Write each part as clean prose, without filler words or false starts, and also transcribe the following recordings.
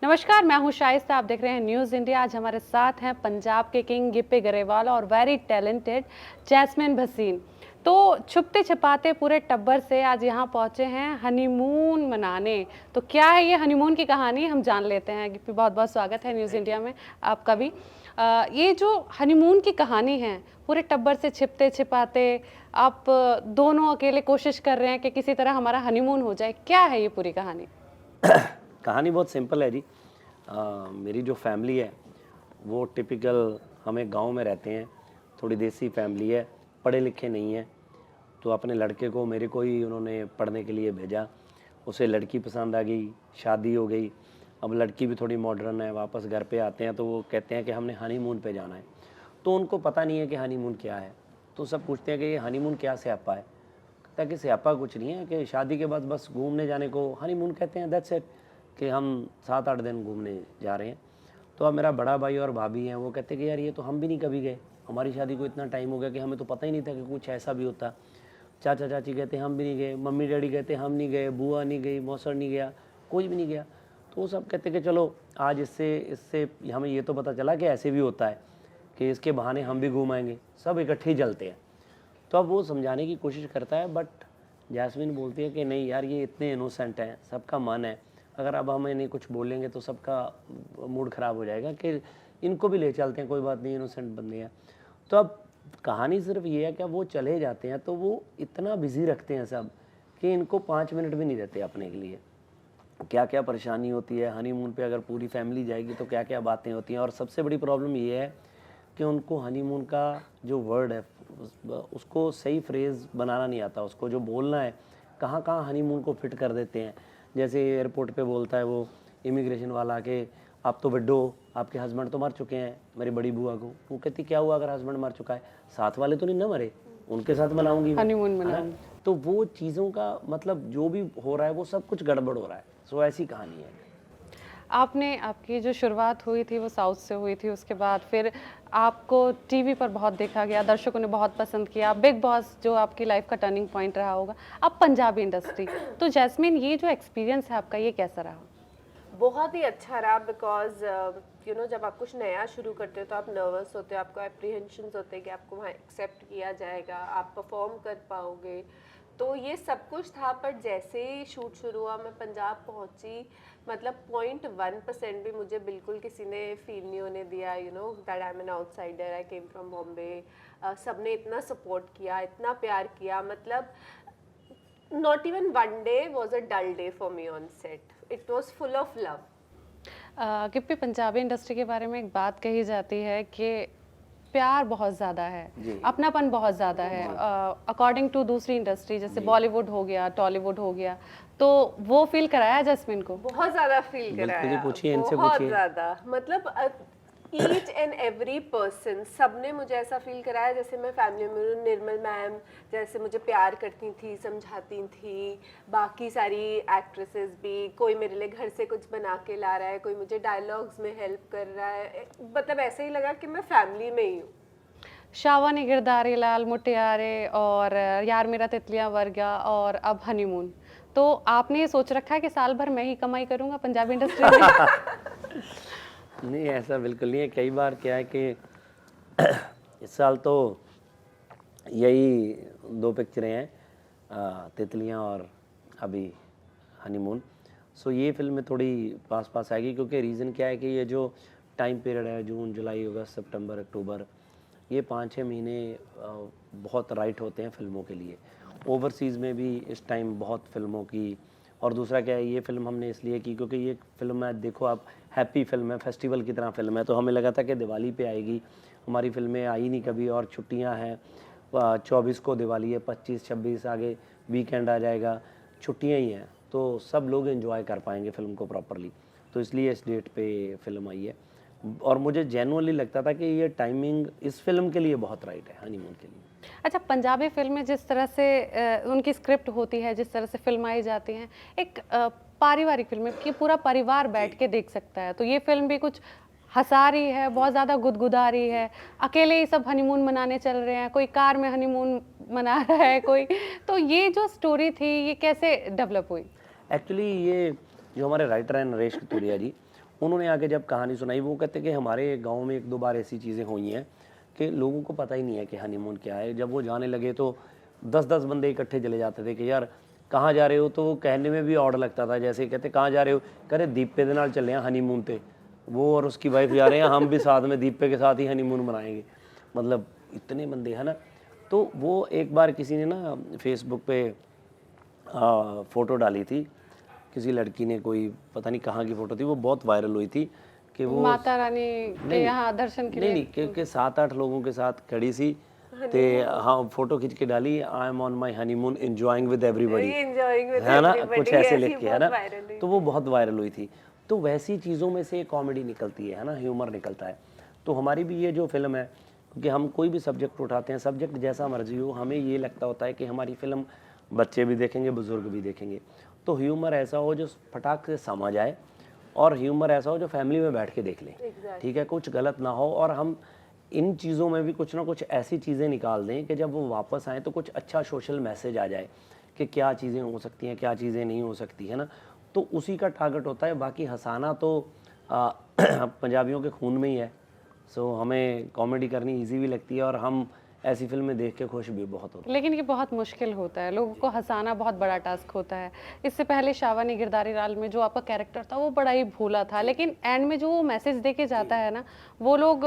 नमस्कार, मैं हूं शाइस्ता। आप देख रहे हैं न्यूज़ इंडिया। आज हमारे साथ हैं पंजाब के किंग गिप्पी गरेवाल और वेरी टैलेंटेड जैस्मिन भसीन। तो छुपते छिपाते पूरे टब्बर से आज यहाँ पहुँचे हैं हनीमून मनाने। तो क्या है ये हनीमून की कहानी, हम जान लेते हैं। गिप्पी, बहुत बहुत स्वागत है न्यूज़ इंडिया में आपका भी। ये जो हनीमून की कहानी है, पूरे टब्बर से छिपते छिपाते आप दोनों अकेले कोशिश कर रहे हैं कि किसी तरह हमारा हनीमून हो जाए। क्या है ये पूरी कहानी? कहानी बहुत सिंपल है जी। मेरी जो फैमिली है वो टिपिकल, हमें गांव में रहते हैं, थोड़ी देसी फैमिली है, पढ़े लिखे नहीं है। तो अपने लड़के को, मेरे को ही उन्होंने पढ़ने के लिए भेजा। उसे लड़की पसंद आ गई, शादी हो गई। अब लड़की भी थोड़ी मॉडर्न है, वापस घर पे आते हैं तो वो कहते हैं कि हमने हनीमून पे जाना है। तो उनको पता नहीं है कि हनीमून क्या है। तो सब पूछते हैं कि ये हनीमून क्या स्यापा है। कहता है कि स्यापा कुछ नहीं है, कि शादी के बाद बस घूमने जाने को हनीमून कहते हैं, दैट्स इट, कि हम 7-8 दिन घूमने जा रहे हैं। तो अब मेरा बड़ा भाई और भाभी हैं, वो कहते हैं कि यार ये तो हम भी नहीं कभी गए, हमारी शादी को इतना टाइम हो गया कि हमें तो पता ही नहीं था कि कुछ ऐसा भी होता। चाचा चाची कहते हैं हम भी नहीं गए, मम्मी डैडी कहते हैं हम नहीं गए, बुआ नहीं गई, मौसर नहीं गया, कोई भी नहीं गया। तो वो सब कहते कि चलो आज इससे इससे हमें ये तो पता चला कि ऐसे भी होता है, कि इसके बहाने हम भी घूम आएंगे, सब इकट्ठे ही जलते हैं। तो अब वो समझाने की कोशिश करता है, बट जैस्मिन बोलती है कि नहीं यार, ये इतने इनोसेंट हैं, सबका मन है, अगर अब हम इन्हें कुछ बोलेंगे तो सबका मूड ख़राब हो जाएगा, कि इनको भी ले चलते हैं, कोई बात नहीं, इनोसेंट बंदे हैं। तो अब कहानी सिर्फ ये है कि वो चले जाते हैं तो वो इतना बिजी रखते हैं सब, कि इनको 5 मिनट भी नहीं देते अपने के लिए। क्या क्या परेशानी होती है हनीमून पे, अगर पूरी फैमिली जाएगी तो क्या क्या बातें होती हैं। और सबसे बड़ी प्रॉब्लम ये है कि उनको हनीमून का जो वर्ड है उसको सही फ्रेज़ बनाना नहीं आता, उसको जो बोलना है कहाँ कहाँ हनीमून को फिट कर देते हैं। जैसे एयरपोर्ट पे बोलता है वो इमिग्रेशन वाला कि आप तो बड्डो हो, आपके हस्बैंड तो मर चुके हैं, मेरी बड़ी बुआ को। वो कहती क्या हुआ अगर हस्बैंड मर चुका है, साथ वाले तो नहीं ना मरे, उनके साथ मनाऊंगी मैं, हनीमून है ना। मनाऊंगी। तो वो चीज़ों का मतलब जो भी हो रहा है वो सब कुछ गड़बड़ हो रहा है। सो ऐसी कहानी है। आपने आपकी जो शुरुआत हुई थी वो साउथ से हुई थी, उसके बाद फिर आपको टीवी पर बहुत देखा गया, दर्शकों ने बहुत पसंद किया। बिग बॉस जो आपकी लाइफ का टर्निंग पॉइंट रहा होगा। अब पंजाबी इंडस्ट्री, तो जैस्मिन ये जो एक्सपीरियंस है आपका, ये कैसा रहा? बहुत ही अच्छा रहा बिकॉज जब आप कुछ नया शुरू करते हो तो आप नर्वस होते हो, आपको एप्रीहेंशंस होते हैं कि आपको वहाँ एक्सेप्ट किया जाएगा, आप परफॉर्म कर पाओगे। तो ये सब कुछ था, पर जैसे ही शूट शुरू हुआ मैं पंजाब पहुँची, मतलब 0.1% भी मुझे बिल्कुल किसी ने फील नहीं होने दिया that I am an outsider, I came from Bombay. सबने इतना सपोर्ट किया, इतना प्यार किया, मतलब not even one day was a dull day for me on set. It was full of love. Gippy, Punjabi industry के बारे में एक बात कही जाती है कि प्यार बहुत ज़्यादा है, अपनापन बहुत ज़्यादा है, अकॉर्डिंग टू दूसरी इंडस्ट्री जैसे बॉलीवुड हो गया, टॉलीवुड हो गया। तो वो फील कराया जैस्मिन को? बहुत ज़्यादा फील कराया, पूछिए, इनसे बहुत पूछिए। ज़्यादा, मतलब ईच एंड एवरी पर्सन, सबने मुझे ऐसा फील कराया जैसे मैं फैमिली में हूँ। निर्मल मैम जैसे मुझे प्यार करती थी, समझाती थी, बाकी सारी एक्ट्रेसेस भी, कोई मेरे लिए घर से कुछ बना के ला रहा है, कोई मुझे डायलॉग्स में हेल्प कर रहा है, मतलब ऐसे ही लगा कि मैं फैमिली में ही हूँ। शावा ने गिरधारी लाल, मुटियारे और यार मेरा तितलियां वर्गा और अब हनीमून। तो आपने ये सोच रखा है कि साल भर मैं ही कमाई करूंगा पंजाबी इंडस्ट्री में? नहीं, ऐसा बिल्कुल नहीं है। कई बार क्या है कि इस साल तो यही 2 पिक्चरें हैं, तितलियां और अभी हनीमून। सो ये फिल्म थोड़ी पास पास आएगी, क्योंकि रीज़न क्या है कि ये जो टाइम पीरियड है, जून जुलाई अगस्त सितंबर अक्टूबर, ये 5-6 महीने बहुत राइट होते हैं फिल्मों के लिए। ओवरसीज़ में भी इस टाइम बहुत फिल्मों की। और दूसरा क्या है, ये फ़िल्म हमने इसलिए की क्योंकि ये फिल्म है, देखो आप, हैप्पी फिल्म है, फेस्टिवल की तरह फिल्म है। तो हमें लगा था कि दिवाली पे आएगी, हमारी फिल्में आई नहीं कभी, और छुट्टियां हैं, 24 को दिवाली है, 25-26 आगे वीकेंड आ जाएगा, छुट्टियां ही हैं, तो सब लोग एंजॉय कर पाएंगे फिल्म को प्रॉपरली। तो इसलिए इस डेट पे फिल्म आई है। और मुझे जेन्युइनली लगता था कि ये टाइमिंग इस फिल्म के लिए बहुत राइट है, हनीमून के लिए। अच्छा, पंजाबी फिल्में जिस तरह से उनकी स्क्रिप्ट होती है, जिस तरह से फिल्माई जाती हैं, एक पारिवारिक फिल्में कि पूरा परिवार बैठ के देख सकता है। तो ये फिल्म भी कुछ हंसा रही है, बहुत ज़्यादा गुदगुदा रही है, अकेले ही सब हनीमून मनाने चल रहे हैं, कोई कार में हनीमून मना रहा है कोई। तो ये जो स्टोरी थी, ये कैसे डेवलप हुई? एक्चुअली ये जो हमारे राइटर हैं नरेश कतूरिया जी, उन्होंने आके जब कहानी सुनाई, वो कहते कि हमारे गांव में 1-2 बार ऐसी चीज़ें हुई हैं कि लोगों को पता ही नहीं है कि हनीमून क्या है। जब वो जाने लगे तो 10-10 बंदे इकट्ठे चले जाते थे कि यार कहाँ जा रहे हो, तो वो कहने में भी ऑड लगता था। जैसे कहते कहाँ जा रहे हो, कह रहे दीपे दे नाल चले हैं हनीमून पे, वो और उसकी वाइफ जा रहे हैं, हम भी साथ में दीपे के साथ ही हनीमून मनाएंगे। मतलब इतने बंदे है ना। तो वो एक बार किसी ने ना फेसबुक पे फ़ोटो डाली थी, किसी लड़की ने, कोई पता नहीं कहाँ की फ़ोटो थी, वो बहुत वायरल हुई थी कि वो माता रानी के यहाँ दर्शन के लिए। नहीं क्योंकि 7-8 लोगों के साथ खड़ी सी ते, हाँ फोटो खींच के डाली, I am on my honeymoon enjoying with everybody, enjoying with है ना, एवरीबॉडी, कुछ ऐसे yes, लिख ये के, है बहुत ना। वायरल हुई तो वो बहुत वायरल हुई थी। तो वैसी चीज़ों में से कॉमेडी निकलती है ना, ह्यूमर निकलता है। तो हमारी भी ये जो फिल्म है, क्योंकि हम कोई भी सब्जेक्ट उठाते हैं, सब्जेक्ट जैसा मर्जी हो, हमें ये लगता होता है कि हमारी फिल्म बच्चे भी देखेंगे, बुजुर्ग भी देखेंगे। तो ह्यूमर ऐसा हो जो फटाक से समझ आए, और ह्यूमर ऐसा हो जो फैमिली में बैठ के देख लें, ठीक है, कुछ गलत ना हो। और हम इन चीज़ों में भी कुछ ना कुछ ऐसी चीज़ें निकाल दें कि जब वो वापस आएँ तो कुछ अच्छा सोशल मैसेज आ जाए कि क्या चीज़ें हो सकती हैं, क्या चीज़ें नहीं हो सकती, है ना। तो उसी का टारगेट होता है। बाकी हंसाना तो पंजाबियों के खून में ही है। सो हमें कॉमेडी करनी ईजी भी लगती है, और हम ऐसी फिल्में देख के खुश भी बहुत होते हैं। लेकिन ये बहुत मुश्किल होता है, लोगों को हंसाना बहुत बड़ा टास्क होता है। इससे पहले शावानी गिरधारी लाल में जो आपका कैरेक्टर था वो बड़ा ही भोला था, लेकिन एंड में जो वो मैसेज दे के जाता है ना, वो लोग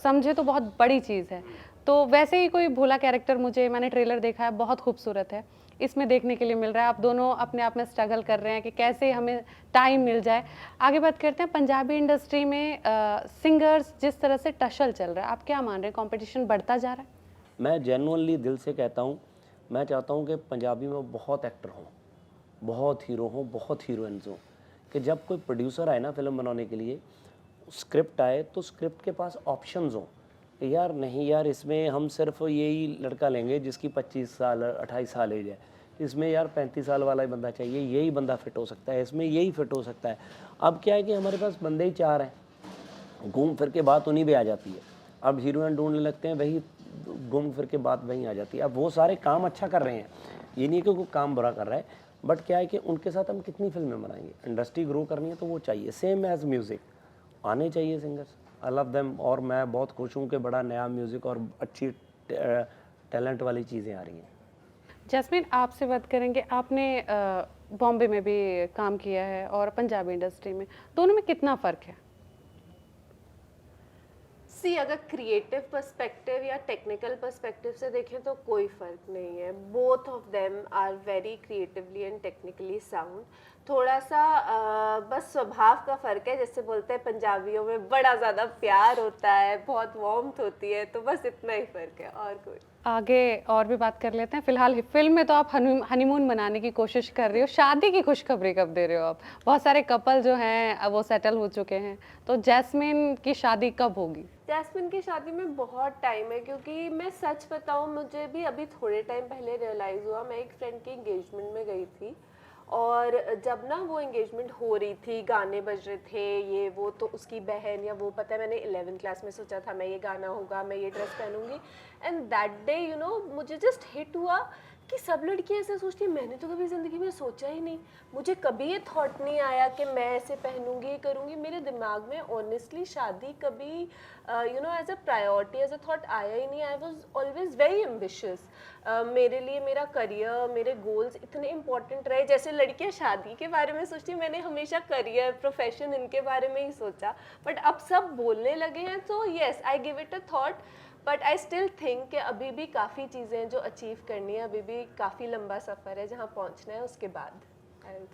समझे तो बहुत बड़ी चीज़ है। तो वैसे ही कोई भोला कैरेक्टर मैंने ट्रेलर देखा है, बहुत खूबसूरत है, इसमें देखने के लिए मिल रहा है। आप दोनों अपने आप में स्ट्रगल कर रहे हैं कि कैसे हमें टाइम मिल जाए। आगे बात करते हैं, पंजाबी इंडस्ट्री में सिंगर्स जिस तरह से टशल चल रहा है, आप क्या मान रहे हैं, कंपटीशन बढ़ता जा रहा है? मैं जेन्युइनली दिल से कहता हूँ, मैं चाहता हूँ कि पंजाबी में बहुत एक्टर हों, बहुत हीरो हों, बहुत हीरोइंस हों, कि जब कोई प्रोड्यूसर आए ना फिल्म बनाने के लिए, स्क्रिप्ट आए तो स्क्रिप्ट के पास ऑप्शंस हों कि यार नहीं यार, इसमें हम सिर्फ यही लड़का लेंगे जिसकी 25 साल 28 साल एज है, इसमें यार 35 साल वाला ही बंदा चाहिए, यही बंदा फिट हो सकता है, इसमें यही फिट हो सकता है। अब क्या है कि हमारे पास बंदे ही 4 हैं, घूम फिर के बात उन्हीं पे आ जाती है। अब हीरोइन ढूंढने लगते हैं, वही घूम फिर के बात वहीं आ जाती है। अब वो सारे काम अच्छा कर रहे हैं, ये नहीं कि कोई काम बुरा कर रहा है, बट क्या है कि उनके साथ हम कितनी फिल्में बनाएंगे। इंडस्ट्री ग्रो करनी है तो वो चाहिए, सेम एज म्यूज़िक आने चाहिए सिंगर्स। आई लव देम, और मैं बहुत खुश हूँ कि बड़ा नया म्यूज़िक और अच्छी टैलेंट वाली चीज़ें आ रही हैं। जैस्मिन, आपसे बात करेंगे, आपने बॉम्बे में भी काम किया है और पंजाबी इंडस्ट्री में, दोनों में कितना फ़र्क है? सी, अगर क्रिएटिव पर्सपेक्टिव या टेक्निकल पर्सपेक्टिव से देखें तो कोई फ़र्क नहीं है। Both of them are very creatively and technically sound. थोड़ा सा बस स्वभाव का फ़र्क है, जैसे बोलते हैं पंजाबियों में बड़ा ज़्यादा प्यार होता है, बहुत वार्मथ होती है, तो बस इतना ही फ़र्क है, और कोई। आगे और भी बात कर लेते हैं। फिलहाल फिल्म में तो आप हनीमून मनाने की कोशिश कर रही हो, शादी की खुशखबरी कब दे रहे हो आप? बहुत सारे कपल जो हैं वो सेटल हो चुके हैं, तो जैस्मिन की शादी कब होगी? जैस्मिन की शादी में बहुत टाइम है, क्योंकि मैं सच बताऊं, मुझे भी अभी थोड़े टाइम पहले रियलाइज़ हुआ। मैं एक फ्रेंड की एंगेजमेंट में गई थी, और जब ना वो एंगेजमेंट हो रही थी, गाने बज रहे थे, ये वो, तो उसकी बहन या वो, पता है, मैंने 11th क्लास में सोचा था मैं ये गाना होगा, मैं ये ड्रेस पहनूंगी, एंड दैट डे मुझे जस्ट हिट हुआ कि सब लड़कियां ऐसे सोचती हैं। मैंने तो कभी ज़िंदगी में सोचा ही नहीं, मुझे कभी ये थॉट नहीं आया कि मैं ऐसे पहनूंगी, ये करूंगी। मेरे दिमाग में ऑनेस्टली शादी कभी as a priority, as a thought आया ही नहीं। I was always very ambitious. मेरे लिए मेरा करियर, मेरे गोल्स इतने इंपॉर्टेंट रहे। जैसे लड़कियां शादी के बारे में सोचती, मैंने हमेशा करियर, प्रोफेशन, इनके बारे में ही सोचा। बट अब सब बोलने लगे हैं, तो yes, I give it a thought. But I still think कि अभी भी काफ़ी चीज़ें हैं जो अचीव करनी है, अभी भी काफ़ी लंबा सफ़र है जहाँ पहुँचना है, उसके बाद।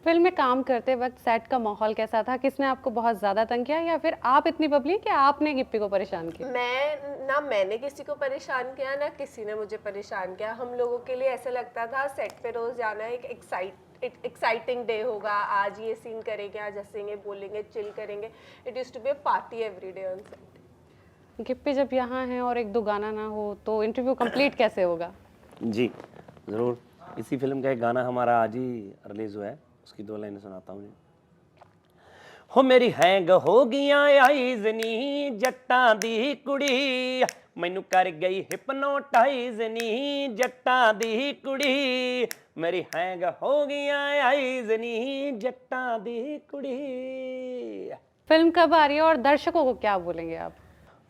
फिल्म में काम करते वक्त सेट का माहौल कैसा था? किसने आपको बहुत ज़्यादा तंग किया, या फिर आप इतनी बबली कि आपने गिप्पी को परेशान किया? मैंने किसी को परेशान किया, ना किसी ने मुझे परेशान किया। हम लोगों के लिए ऐसा लगता था सेट पे रोज़ जाना एक एक्साइटिंग डे होगा, आज ये सीन करेंगे, आज हंसेंगे, बोलेंगे, चिल करेंगे। It used to be a party every day on set. Gippy जब यहाँ हैं और एक दो गाना ना हो तो इंटरव्यू कंप्लीट कैसे होगा? जी ज़रूर। इसी फिल्म का एक गाना हमारा आज ही रिलीज़ हुआ है, उसकी 2 लाइनें सुनाता हूँ। हो मेरी हैंग हो गईयां आईज नी जट्टां दी कुड़ी, मैनू कर गई हिपनोटाइज नी जट्टां दी कुड़ी, मेरी हैंग हो गईयां आईज नी जट्टां दी कुड़ी। फिल्म कब आ रही है और दर्शकों को क्या बोलेंगे आप?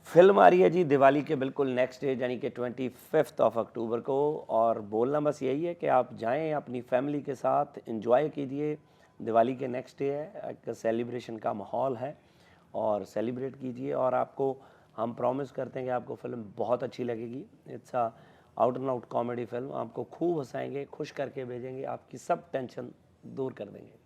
फिल्म आ रही है जी दिवाली के बिल्कुल नेक्स्ट डे यानी कि 25 अक्टूबर को, और बोलना बस यही है कि आप जाएं अपनी फैमिली के साथ, एंजॉय कीजिए। दिवाली के नेक्स्ट डे है, एक सेलिब्रेशन का माहौल है और सेलिब्रेट कीजिए, और आपको हम प्रॉमिस करते हैं कि आपको फिल्म बहुत अच्छी लगेगी। It's a out and out comedy film, आपको खूब हंसाएंगे, खुश करके भेजेंगे, आपकी सब टेंशन दूर कर देंगे।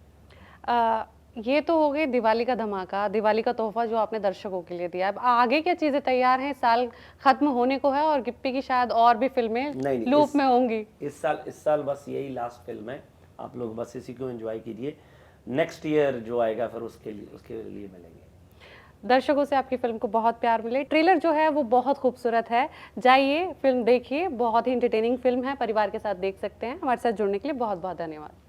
ये तो हो गई दिवाली का धमाका, दिवाली का तोहफा जो आपने दर्शकों के लिए दिया। अब आगे क्या चीज़ें तैयार हैं? साल खत्म होने को है और गिप्पी की शायद और भी फिल्में नहीं, लूप में होंगी। इस साल बस यही लास्ट फिल्म है, आप लोग बस इसी को एंजॉय कीजिए। नेक्स्ट ईयर जो आएगा फिर उसके लिए मिलेंगे। दर्शकों से आपकी फिल्म को बहुत प्यार मिले। ट्रेलर जो है वो बहुत खूबसूरत है, जाइए फिल्म देखिए, बहुत ही इंटरटेनिंग फिल्म है, परिवार के साथ देख सकते हैं। हमारे साथ जुड़ने के लिए बहुत बहुत धन्यवाद।